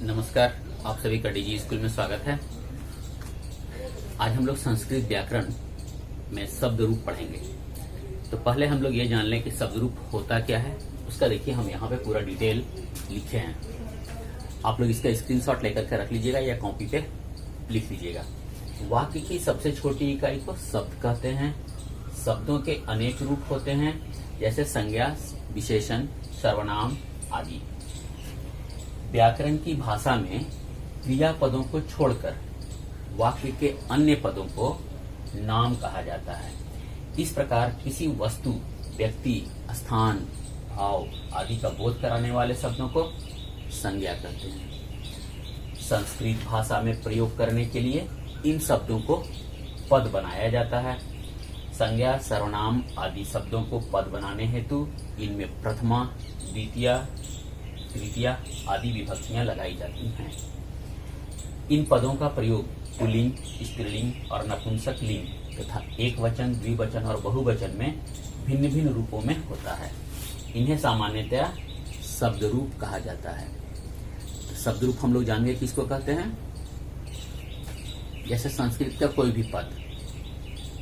नमस्कार, आप सभी का डीजी स्कूल में स्वागत है। आज हम लोग संस्कृत व्याकरण में शब्द रूप पढ़ेंगे। तो पहले हम लोग ये जान लें कि शब्द रूप होता क्या है। उसका देखिए हम यहाँ पे पूरा डिटेल लिखे हैं। आप लोग इसका स्क्रीनशॉट लेकर के रख लीजिएगा या कॉपी पे लिख लीजिएगा। वाक्य की सबसे छोटी इकाई को शब्द कहते हैं। शब्दों के अनेक रूप होते हैं, जैसे संज्ञा, विशेषण, सर्वनाम आदि। व्याकरण की भाषा में क्रियापदों को छोड़कर वाक्य के अन्य पदों को नाम कहा जाता है। इस प्रकार किसी वस्तु, व्यक्ति, स्थान, भाव आदि का बोध कराने वाले शब्दों को संज्ञा कहते हैं। संस्कृत भाषा में प्रयोग करने के लिए इन शब्दों को पद बनाया जाता है। संज्ञा, सर्वनाम आदि शब्दों को पद बनाने हेतु इनमें प्रथमा, द्वितीया, तृतीया आदि विभक्तियां लगाई जाती हैं। इन पदों का प्रयोग पुल्लिंग, स्त्रीलिंग और नपुंसक लिंग तथा एक वचन, द्विवचन और बहुवचन में भिन्न भिन्न रूपों में होता है। इन्हें सामान्यतया शब्द रूप कहा जाता है। शब्द रूप हम लोग जानेंगे किसको कहते हैं। जैसे संस्कृत का कोई भी पद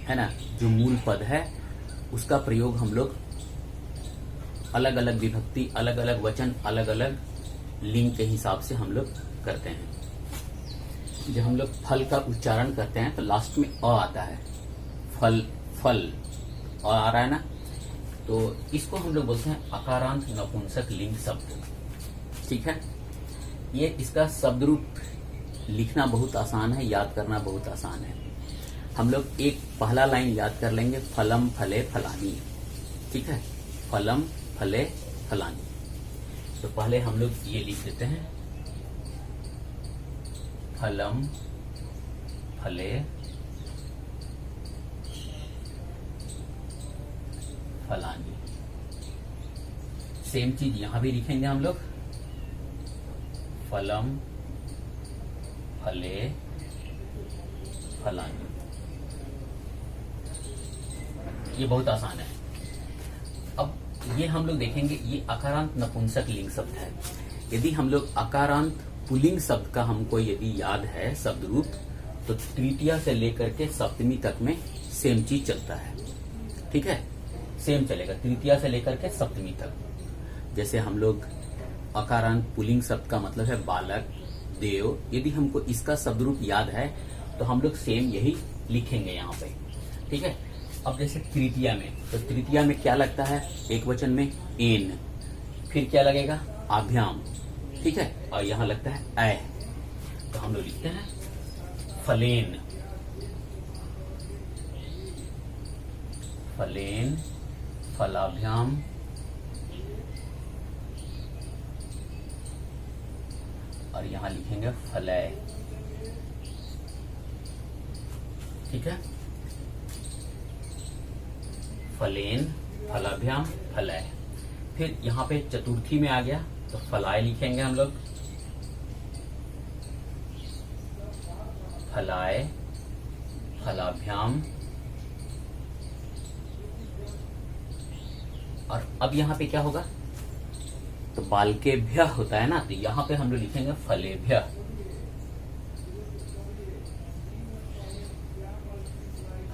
है ना, जो मूल पद है उसका प्रयोग हम लोग अलग अलग विभक्ति, अलग अलग वचन, अलग अलग लिंग के हिसाब से हम लोग करते हैं। जब हम लोग फल का उच्चारण करते हैं तो लास्ट में अ आता है। फल, फल अ आ रहा है ना, तो इसको हम लोग बोलते हैं अकारांत नपुंसक लिंग शब्द। ठीक है, ये इसका शब्द रूप लिखना बहुत आसान है, याद करना बहुत आसान है। हम लोग एक पहला लाइन याद कर लेंगे, फलम फले फलानी। ठीक है, फलम फले फलानी। तो पहले हम लोग ये लिख देते हैं, फलम फले फलानी। सेम चीज यहां भी लिखेंगे हम लोग, फलम फले फलानी। ये बहुत आसान है। अब ये हम लोग देखेंगे, ये अकारांत नपुंसक लिंग शब्द है। यदि हम लोग अकारांत पुल्लिंग शब्द का हमको यदि याद है शब्द रूप, तो तृतीया से लेकर के सप्तमी तक में सेम चीज चलता है। ठीक है, सेम चलेगा तृतीया से लेकर के सप्तमी तक। जैसे हम लोग अकारांत पुल्लिंग शब्द का मतलब है बालक, देव। यदि हमको इसका शब्द रूप याद है तो हम लोग सेम यही लिखेंगे यहाँ पे। ठीक है, अब जैसे तृतीया में, तो तृतीया में क्या लगता है, एक वचन में एन, फिर क्या लगेगा आभ्याम। ठीक है, और यहां लगता है ऐ। तो हम लोग लिखते हैं फलेन, फलेन फलाभ्याम और यहां लिखेंगे फलय। ठीक है, फलेन फलाभ्याम फलय। फिर यहाँ पे चतुर्थी में आ गया तो फलाय लिखेंगे हम लोग, फलाय फलाभ्याम। और अब यहाँ पे क्या होगा, तो बालकेभ्य होता है ना, तो यहाँ पे हम लोग लिखेंगे फलेभ्य।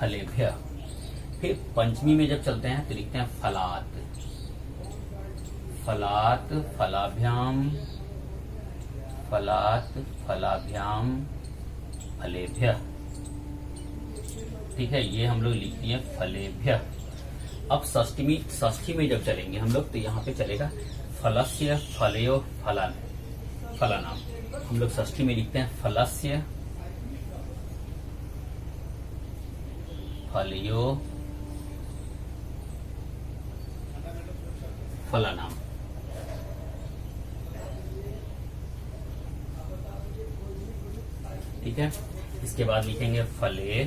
फलेभ्य। फिर पंचमी में जब चलते हैं तो लिखते हैं फलात, फलात फलाभ्याम, फलात फलाभ्याम फलेभ्य। ठीक है, ये हम लोग लिख दिए फलेभ्य। अब षष्ठी में जब चलेंगे हम लोग, तो यहाँ पे चलेगा फलस्य फलयो फलान, फलानाम। हम लोग षष्ठी में लिखते हैं फलस्य फलयो फलानाम। ठीक है, इसके बाद लिखेंगे फले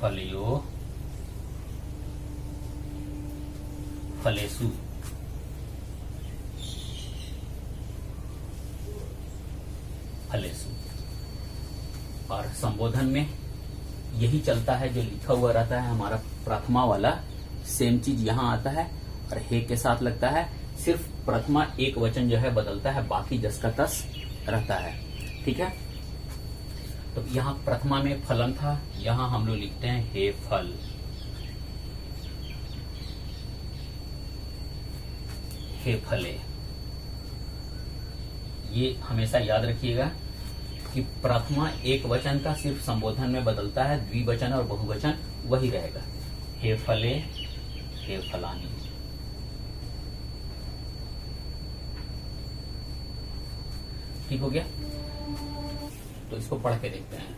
फलयो फलेसु। फलेसु। और संबोधन में यही चलता है, जो लिखा हुआ रहता है हमारा प्रथमा वाला, सेम चीज यहाँ आता है और हे के साथ लगता है सिर्फ प्रथमा एक वचन जो है बदलता है, बाकी जस का तस रहता है। ठीक है, तो यहाँ प्रथमा में फलम था, यहाँ हम लोग लिखते हैं हे फल। हे फले। ये हमेशा याद रखिएगा कि प्रथमा एक वचन का सिर्फ संबोधन में बदलता है, द्विवचन और बहुवचन वही रहेगा। हे फले, हे फलानी। ठीक हो गया, तो इसको पढ़ के देखते हैं।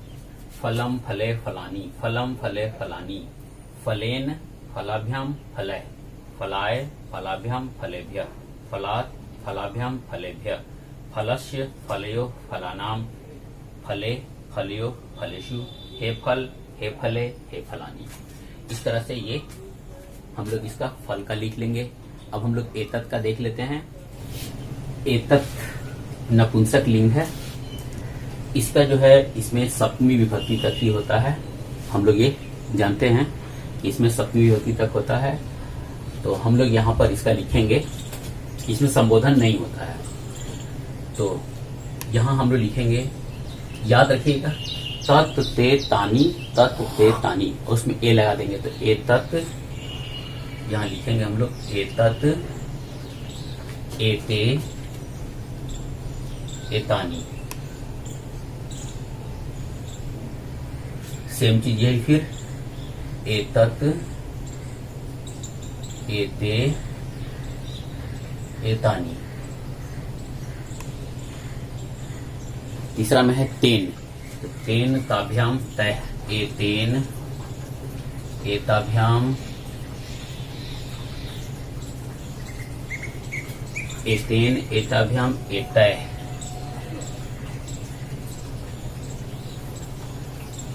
फलम फले फलानी, फलम फले फलानी, फलेन फलाभ्याम फलय, फलाय फलाभ्याम फलेभ्य, फलात् फलाभ्याम फलेभ्य, फलस्य फलयो फलानाम, फले फलयो फलेषु, हे फल, हे फले, हे फलानी। इस तरह से ये हम लोग इसका फल का लिख लेंगे। अब हम लोग एतत् का देख लेते हैं। एतत् नपुंसक लिंग है। इसका जो है इसमें सप्तमी विभक्ति तक ही होता है। हम लोग ये जानते हैं कि इसमें सप्तमी विभक्ति तक होता है। तो हम लोग यहाँ पर इसका लिखेंगे, इसमें संबोधन नहीं होता है। तो यहाँ हम लोग लिखेंगे, याद रखिएगा, तत् ते तानी, तत् ते तानी, उसमें ए लगा देंगे। तो एतत् यहाँ लिखेंगे हम लोग एतत्, एते, एतानी। सेम चीज यही, फिर एतत्, एते, एतानी। तीसरा में है तेन, तो तेन ताभ्याम तय, एतेन, एताभ्याम, एतेन, एताभ्याम, एतय।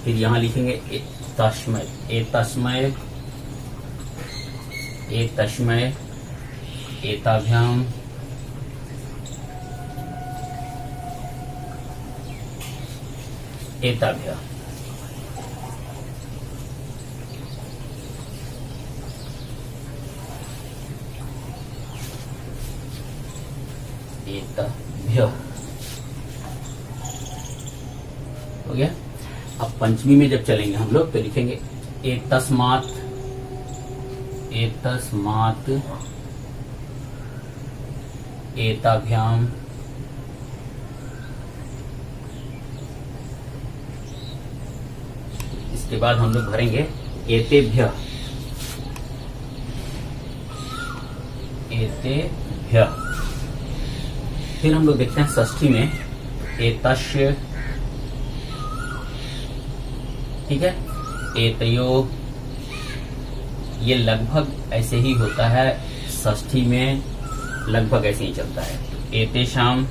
फिर यहां लिखेंगे तस्मय, एतस्मय, एतस्मय, एताभ्याम, एताभ्य। एताभ्य हो गया। अब पंचमी में जब चलेंगे हम लोग तो लिखेंगे एतस्मात्, एतस्मात्, एताभ्याम, इसके बाद हम लोग भरेंगे एतेभ्य, एतेभ्य। फिर हम लोग देखते हैं षष्ठी में एतस्य, ठीक है, एतयो। ये लगभग ऐसे ही होता है, षष्ठी में लगभग ऐसे ही चलता है। तो एतेषाम,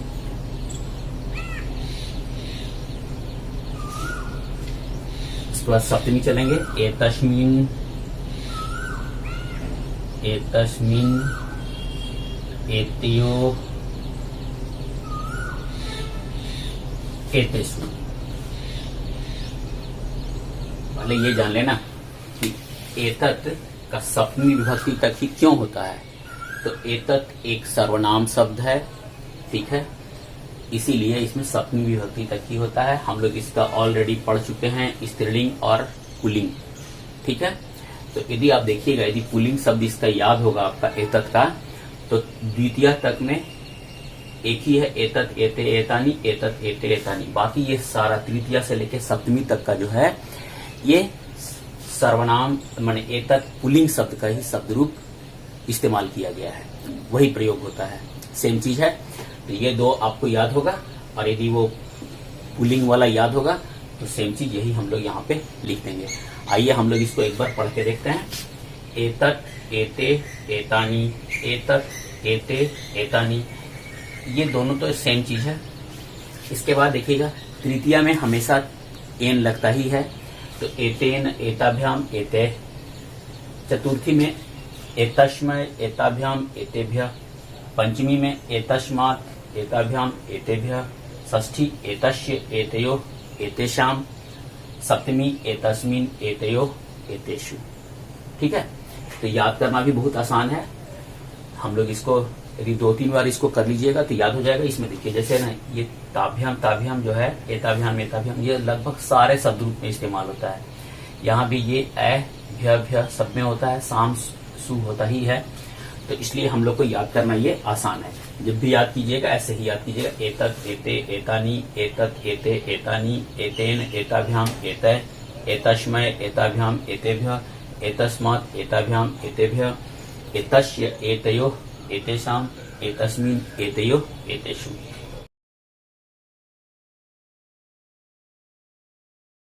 इसके बाद सप्तमी चलेंगे एतस्मिन्, एतस्मिन्, एतयो, एतेषु। पहले ये जान लेना कि एतत् का सप्तमी विभक्ति तक ही क्यों होता है। तो एतत् एक सर्वनाम शब्द है, ठीक है, इसीलिए इसमें सप्तमी विभक्ति तक ही होता है। हम लोग इसका ऑलरेडी पढ़ चुके हैं, स्त्रीलिंग और पुल्लिंग, ठीक है। तो यदि आप देखिएगा, यदि पुल्लिंग शब्द इसका याद होगा आपका एतत् का, तो द्वितीय तक में एक ही है, एतत्, एते, एतानी, एतत्, एते, एतानी। बाकी ये सारा तृतीया से लेकर सप्तमी तक का जो है ये सर्वनाम माने एतत् पुल्लिंग शब्द का ही शब्द रूप इस्तेमाल किया गया है, वही प्रयोग होता है, सेम चीज है। तो ये दो आपको याद होगा, और यदि वो पुल्लिंग वाला याद होगा तो सेम चीज यही हम लोग यहाँ पे लिख देंगे। आइए हम लोग इसको एक बार पढ़ के देखते हैं। एतत्, एते, एतानी, एतत्, एते, एतानी, ये दोनों तो सेम चीज है। इसके बाद देखिएगा तृतीया में हमेशा एन लगता ही है, तो एतेन, एताभ्याम, एते। चतुर्थी में एतस्मय, एताभ्याम, एतेभ्य। पंचमी में एतस्मात्, एताभ्याम, एतेभ्य। षष्ठी एतस्य, एतयो, एतेषाम। सप्तमी एतस्मिन्, एतयो, एतेषु। ठीक है, तो याद करना भी बहुत आसान है। हम लोग इसको यदि 2-3 बार इसको कर लीजिएगा तो याद हो जाएगा। इसमें देखिए जैसे ना ये ताभ्याम ताभ्याम जो है, एताभ्याम एताभ्याम, ये लगभग सारे शब्द रूप में इस्तेमाल होता है। यहाँ भी ये भ्य भ्य सब में होता है, साम सु होता ही है, तो इसलिए हम लोग को याद करना ये आसान है। जब भी याद कीजिएगा ऐसे ही याद कीजिएगा, एतत् एते एतानि, एतत् एते एतानि, एतेन एताभ्याम एतय, एतस्मै एताभ्याम एतेभ्यः, एतस्मात् एताभ्याम एतेभ्यः, एतस्य एतयोः एतेषाम्, एतस्मिन् एतयोः एतेषु।